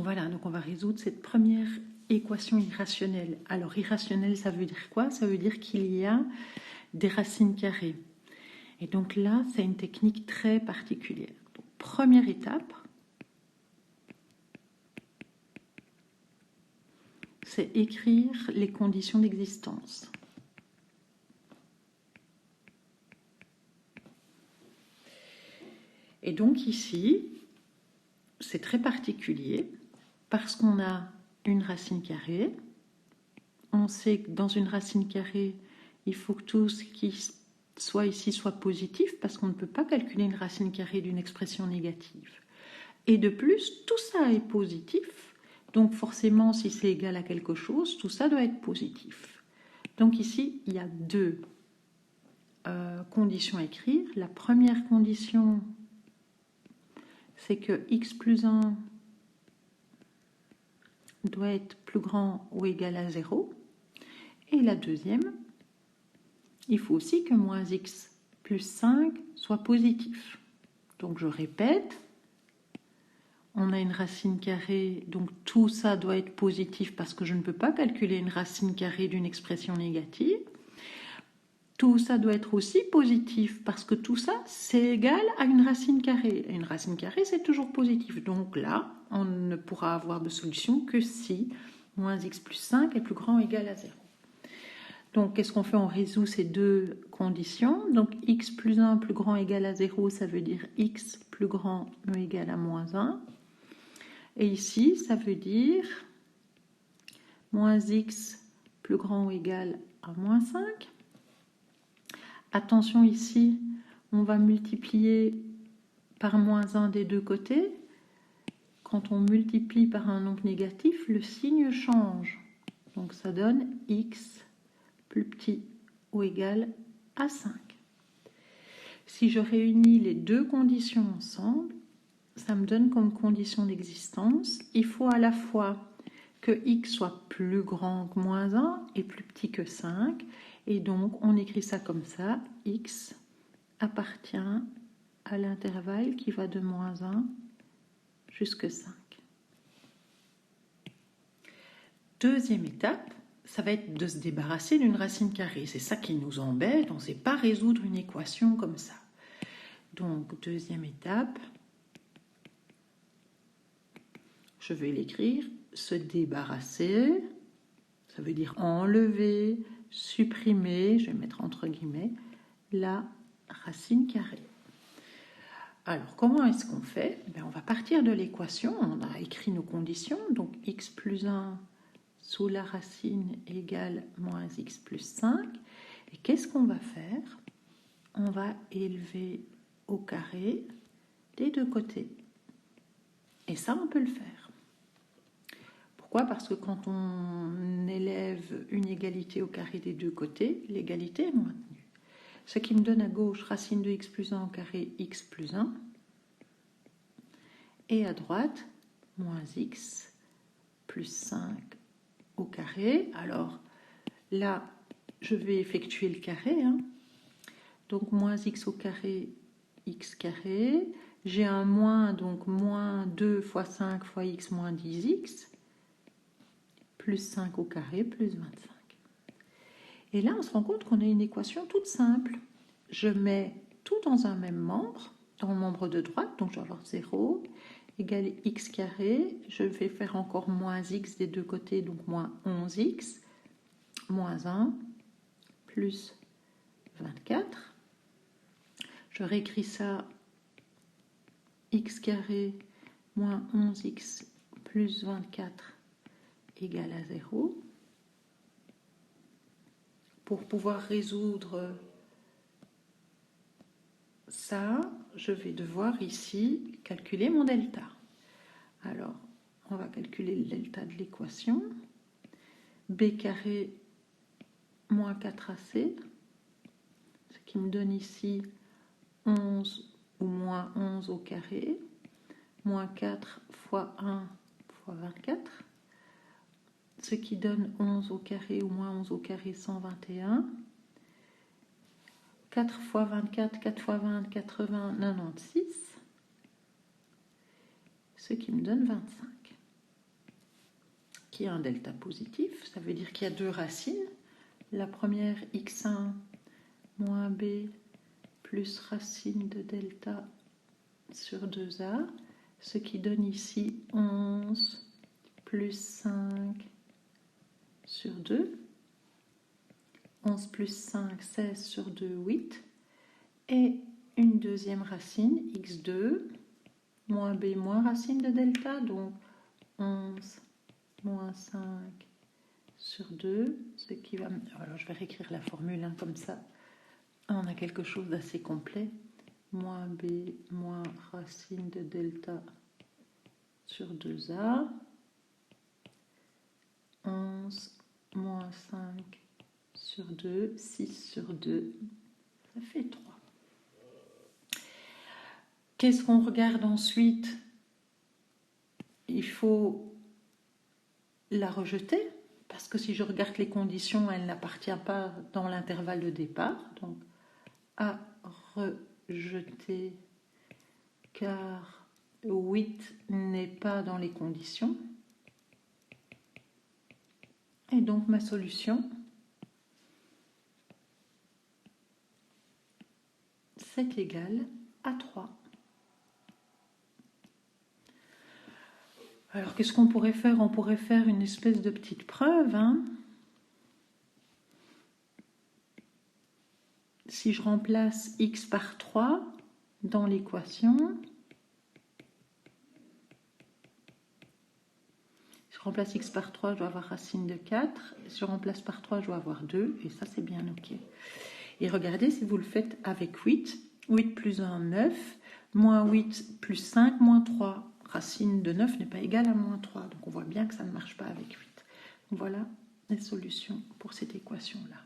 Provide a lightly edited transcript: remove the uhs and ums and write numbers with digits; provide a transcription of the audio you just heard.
voilà, donc on va résoudre cette première équation irrationnelle. Alors irrationnelle, ça veut dire quoi? Ça veut dire qu'il y a des racines carrées. Et donc là, c'est une technique très particulière. Donc, première étape, c'est écrire les conditions d'existence. Et donc ici, c'est très particulier parce qu'on a une racine carrée. On sait que dans une racine carrée, il faut que tout ce qui soit ici soit positif parce qu'on ne peut pas calculer une racine carrée d'une expression négative. Et de plus, tout ça est positif. Donc forcément, si c'est égal à quelque chose, tout ça doit être positif. Donc ici, il y a deux conditions à écrire. La première condition, c'est que x plus 1 doit être plus grand ou égal à 0. Et la deuxième, il faut aussi que moins x plus 5 soit positif. Donc je répète, on a une racine carrée, donc tout ça doit être positif parce que je ne peux pas calculer une racine carrée d'une expression négative. Tout ça doit être aussi positif parce que tout ça, c'est égal à une racine carrée. Et une racine carrée, c'est toujours positif. Donc là, on ne pourra avoir de solution que si moins x plus 5 est plus grand ou égal à 0. Donc, qu'est-ce qu'on fait? On résout ces deux conditions. Donc, x plus 1 plus grand ou égal à 0, ça veut dire x plus grand ou égal à moins 1. Et ici, ça veut dire moins x plus grand ou égal à moins 5. Attention ici, on va multiplier par moins 1 des deux côtés. Quand on multiplie par un nombre négatif, le signe change. Donc ça donne x plus petit ou égal à 5. Si je réunis les deux conditions ensemble, ça me donne comme condition d'existence, il faut à la fois que x soit plus grand que moins 1 et plus petit que 5. Et donc, on écrit ça comme ça, x appartient à l'intervalle qui va de moins 1 jusqu'à 5. Deuxième étape, ça va être de se débarrasser d'une racine carrée. C'est ça qui nous embête, on ne sait pas résoudre une équation comme ça. Donc, deuxième étape, je vais l'écrire, se débarrasser, ça veut dire enlever, supprimer, je vais mettre entre guillemets, la racine carrée. Alors, comment est-ce qu'on fait? On va partir de l'équation, on a écrit nos conditions, donc x plus 1 sous la racine égale moins x plus 5. Et qu'est-ce qu'on va faire? On va élever au carré des deux côtés. Et ça, on peut le faire. Pourquoi? Parce que quand on élève une égalité au carré des deux côtés, l'égalité est maintenue. Ce qui me donne à gauche racine de x plus 1 au carré x plus 1. Et à droite, moins x plus 5 au carré. Alors là, je vais effectuer le carré. Donc moins x au carré, x carré. J'ai un moins, donc moins 2 fois 5 fois x moins 10x. Plus 5 au carré, plus 25. Et là, on se rend compte qu'on a une équation toute simple. Je mets tout dans un même membre, dans le membre de droite, donc je vais avoir 0, égale x carré. Je vais faire encore moins x des deux côtés, donc moins 11x, moins 1, plus 24. Je réécris ça, x carré, moins 11x, plus 24, égale à 0. Pour pouvoir résoudre ça, je vais devoir ici calculer mon delta. Alors, on va calculer le delta de l'équation. B carré moins 4AC, ce qui me donne ici 11 ou moins 11 au carré, moins 4 fois 1 fois 24, ce qui donne 11 au carré ou moins 11 au carré, 121. 4 fois 24, 4 fois 20, 80, 96, ce qui me donne 25. qui a un delta positif. Ça veut dire qu'il y a deux racines. La première, x1 moins b plus racine de delta sur 2a, ce qui donne ici 11 plus 5 sur 2. 11 plus 5, 16 sur 2, 8. Et une deuxième racine, x2 moins b moins racine de delta, donc 11 moins 5 sur 2, ce qui va... Alors je vais réécrire la formule comme ça. On a quelque chose d'assez complet. Moins b moins racine de delta sur 2a. 11 moins 5 sur 2, 6 sur 2, ça fait 3. Qu'est-ce qu'on regarde ensuite? Il faut la rejeter, parce que si je regarde les conditions, elle n'appartient pas dans l'intervalle de départ. Donc, à rejeter, car 8 n'est pas dans les conditions. Et donc, ma solution, c'est égal à 3. Alors, qu'est-ce qu'on pourrait faire? On pourrait faire une espèce de petite preuve. Si je remplace x par 3 dans l'équation, si je remplace x par 3, je dois avoir racine de 4. Si je remplace par 3, je dois avoir 2. Et ça, c'est bien OK. Et regardez, si vous le faites avec 8, 8 plus 1, 9, moins 8 plus 5, moins 3. Racine de 9 n'est pas égale à moins 3. Donc, on voit bien que ça ne marche pas avec 8. Voilà les solutions pour cette équation-là.